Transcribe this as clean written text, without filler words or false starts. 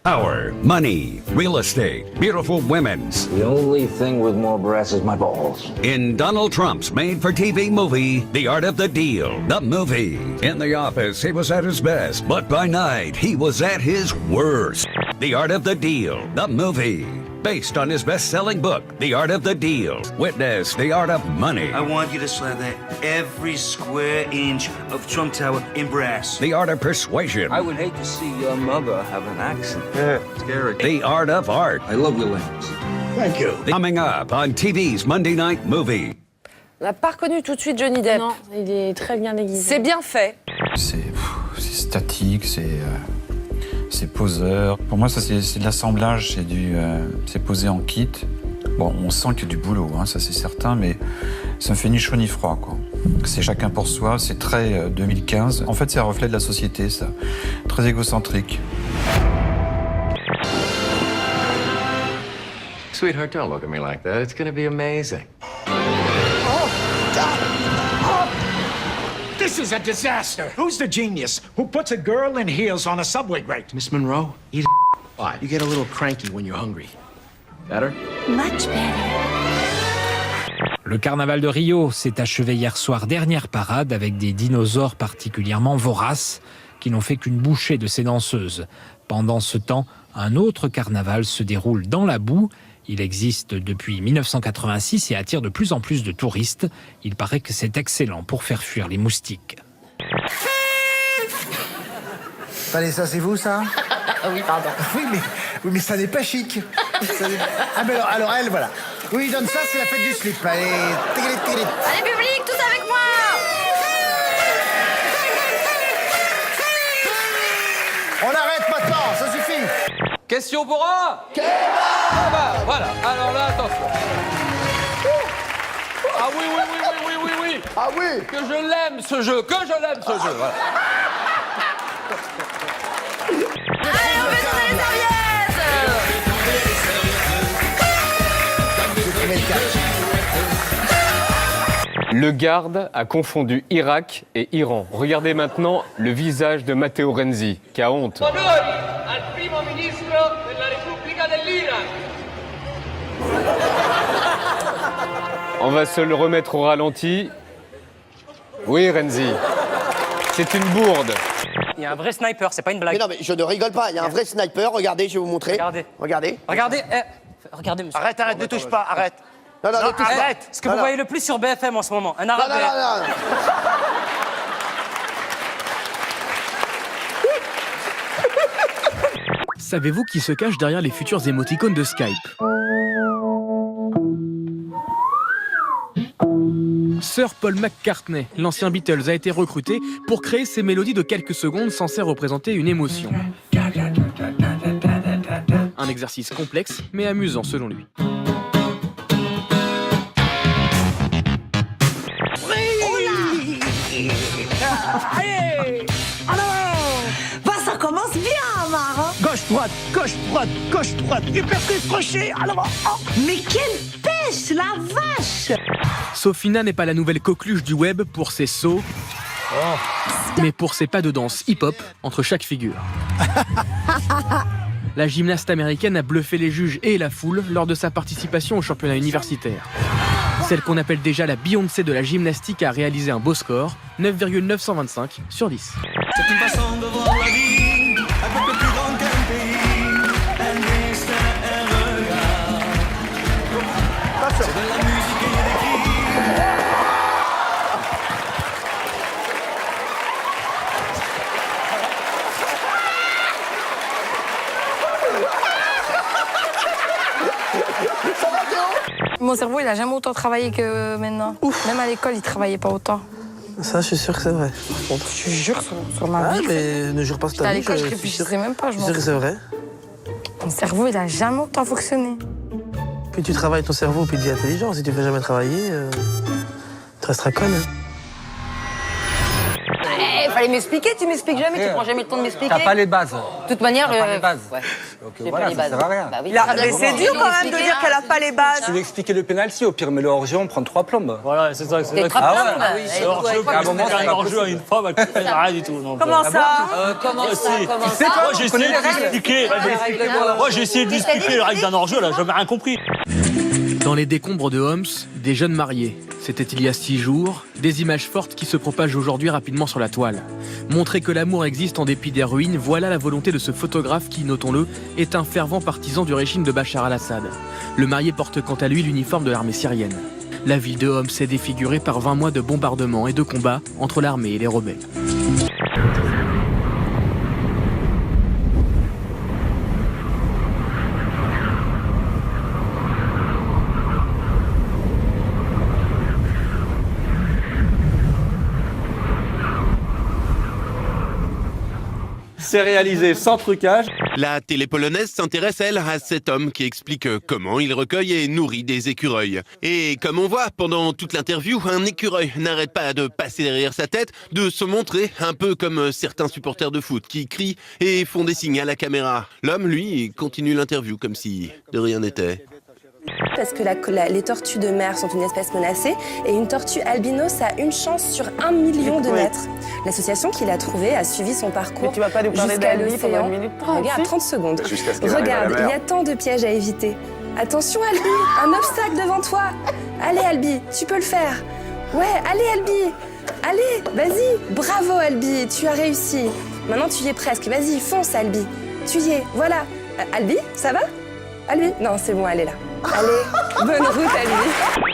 Power, money, real estate, beautiful women's. The only thing with more brass is my balls. In Donald Trump's made-for-TV movie, The Art of the Deal, the movie. In the office, he was at his best, but by night, he was at his worst. The Art of the Deal, the movie. Based on his best-selling book, The Art of the Deal. Witness The Art of Money. I want you to slather every square inch of Trump Tower in brass. The Art of Persuasion. I would hate to see your mother have an accent. Yeah, scary. The Art of Art. I love your language. Thank you. Coming up on TV's Monday Night Movie. On n'a pas reconnu tout de suite Johnny Depp. Non, il est très bien déguisé. C'est bien fait. C'est statique, c'est poseur. Pour moi, ça c'est de l'assemblage, c'est posé en kit. Bon, on sent qu'il y a du boulot, hein, ça c'est certain, mais ça me fait ni chaud ni froid, quoi. C'est chacun pour soi, c'est très 2015. En fait, c'est un reflet de la société, ça. Très égocentrique. Sweetheart, don't look at me like that. It's gonna be amazing. This is a disaster. Who's the genius who puts a girl in heels on a subway grate? Miss Monroe, eat Why? You get a little cranky when you're hungry. Better? Much better. Le carnaval de Rio s'est achevé hier soir, dernière parade, avec des dinosaures particulièrement voraces qui n'ont fait qu'une bouchée de ces danseuses. Pendant ce temps, un autre carnaval se déroule dans la boue. Il existe depuis 1986 et attire de plus en plus de touristes. Il paraît que c'est excellent pour faire fuir les moustiques. Allez, ça c'est vous, ça? Oui, pardon. Oui, mais ça n'est pas chic. Ah, mais alors elle, voilà. Oui, donne ça, c'est la fête du slip. Allez, Allez, public, tous avec moi! on arrête maintenant, ça suffit. Question pour un Ah bah, voilà, alors là, attention. Ah oui. Ah oui. Que je l'aime ce jeu, voilà. Allez, on met dans les serviettes! Le garde a confondu Irak et Iran. Regardez maintenant le visage de Matteo Renzi, qui a honte. On va se le remettre au ralenti. Oui, Renzi, c'est une bourde. Il y a un vrai sniper, c'est pas une blague. Mais non, mais je ne rigole pas, il y a un vrai sniper, regardez, je vais vous montrer. Regardez, monsieur. Arrête, ne touche pas, arrête. Non, ne touche pas. Arrête. Ce que vous voyez le plus sur BFM en ce moment, un arabe. Non. Savez-vous qui se cache derrière les futurs émoticônes de Skype? Sir Paul McCartney, l'ancien Beatles, a été recruté pour créer ces mélodies de quelques secondes censées représenter une émotion. Un exercice complexe, mais amusant selon lui. Ça commence bien, Amar. Gauche-droite. Hypercute crochet. Alors, Mais quelle pêche, la vache! Sophina n'est pas la nouvelle coqueluche du web pour ses sauts, mais pour ses pas de danse hip-hop entre chaque figure. La gymnaste américaine a bluffé les juges et la foule lors de sa participation au championnat universitaire. Celle qu'on appelle déjà la Beyoncé de la gymnastique a réalisé un beau score, 9,925 sur 10. C'est une façon de voir la vie, un peu plus grande qu'un pays. Un destin, un regard. C'est de la musique et des cris. Mon cerveau, il a jamais autant travaillé que maintenant. Même à l'école, il travaillait pas autant. Ça, je suis sûr que c'est vrai. Je te jure sur ma vie. mais ne jure pas J'étais à l'école, je réfléchissais même pas. Je suis sûr que c'est vrai. Mon cerveau, il a jamais autant fonctionné. Puis tu travailles ton cerveau, puis tu es intelligent. Si tu fais jamais travailler, tu resteras conne. il fallait m'expliquer, tu m'expliques jamais, tu prends jamais le temps de m'expliquer. T'as pas les bases. De toute manière, T'as pas les bases. Ouais. Donc J'ai voilà, pas les ça bases. sert à rien. Bah oui, Mais c'est dur quand même de dire qu'elle a pas les bases. Tu lui expliquer le pénalty, au pire, mais le hors-jeu, on prend 3 plombes. Voilà, c'est ça. T'es très Ah ouais, plombe. ah oui, Et Alors, toi, je quoi, veux à un moment, faire c'est un pas hors-jeu à une femme, elle fait rien du tout. Donc, Comment ça Comment ça, comment ça Moi, j'ai essayé d'expliquer. Moi, j'ai essayé d'expliquer les règles d'un hors-jeu, là, j'ai jamais rien compris. Dans les décombres de Homs, des jeunes mariés. C'était il y a 6 jours, des images fortes qui se propagent aujourd'hui rapidement sur la toile. Montrer que l'amour existe en dépit des ruines, voilà la volonté de ce photographe qui, notons-le, est un fervent partisan du régime de Bachar al-Assad. Le marié porte quant à lui l'uniforme de l'armée syrienne. La ville de Homs est défigurée par 20 mois de bombardements et de combats entre l'armée et les rebelles. C'est réalisé sans trucage. La télé polonaise s'intéresse, elle, à cet homme qui explique comment il recueille et nourrit des écureuils. Et comme on voit pendant toute l'interview, un écureuil n'arrête pas de passer derrière sa tête, de se montrer, un peu comme certains supporters de foot qui crient et font des signes à la caméra. L'homme, lui, continue l'interview comme si de rien n'était. Parce que les tortues de mer sont une espèce menacée et une tortue albinos a une chance sur 1 million de naître. L'association qui l'a trouvée a suivi son parcours. Mais tu vas pas nous parler jusqu'à d'Albi pendant l'océan. 1 minute 30. Regarde, 30 secondes. qu'elle Regarde, il y a tant de pièges à éviter. Attention Albi, un obstacle devant toi. Allez Albi, tu peux le faire. Ouais, allez Albi. Allez, vas-y. Bravo Albi, tu as réussi. Maintenant tu y es presque. Vas-y, fonce Albi. Tu y es, voilà. Albi, ça va? Albi? Non, c'est bon, elle est là. Allez, bonne route Albi.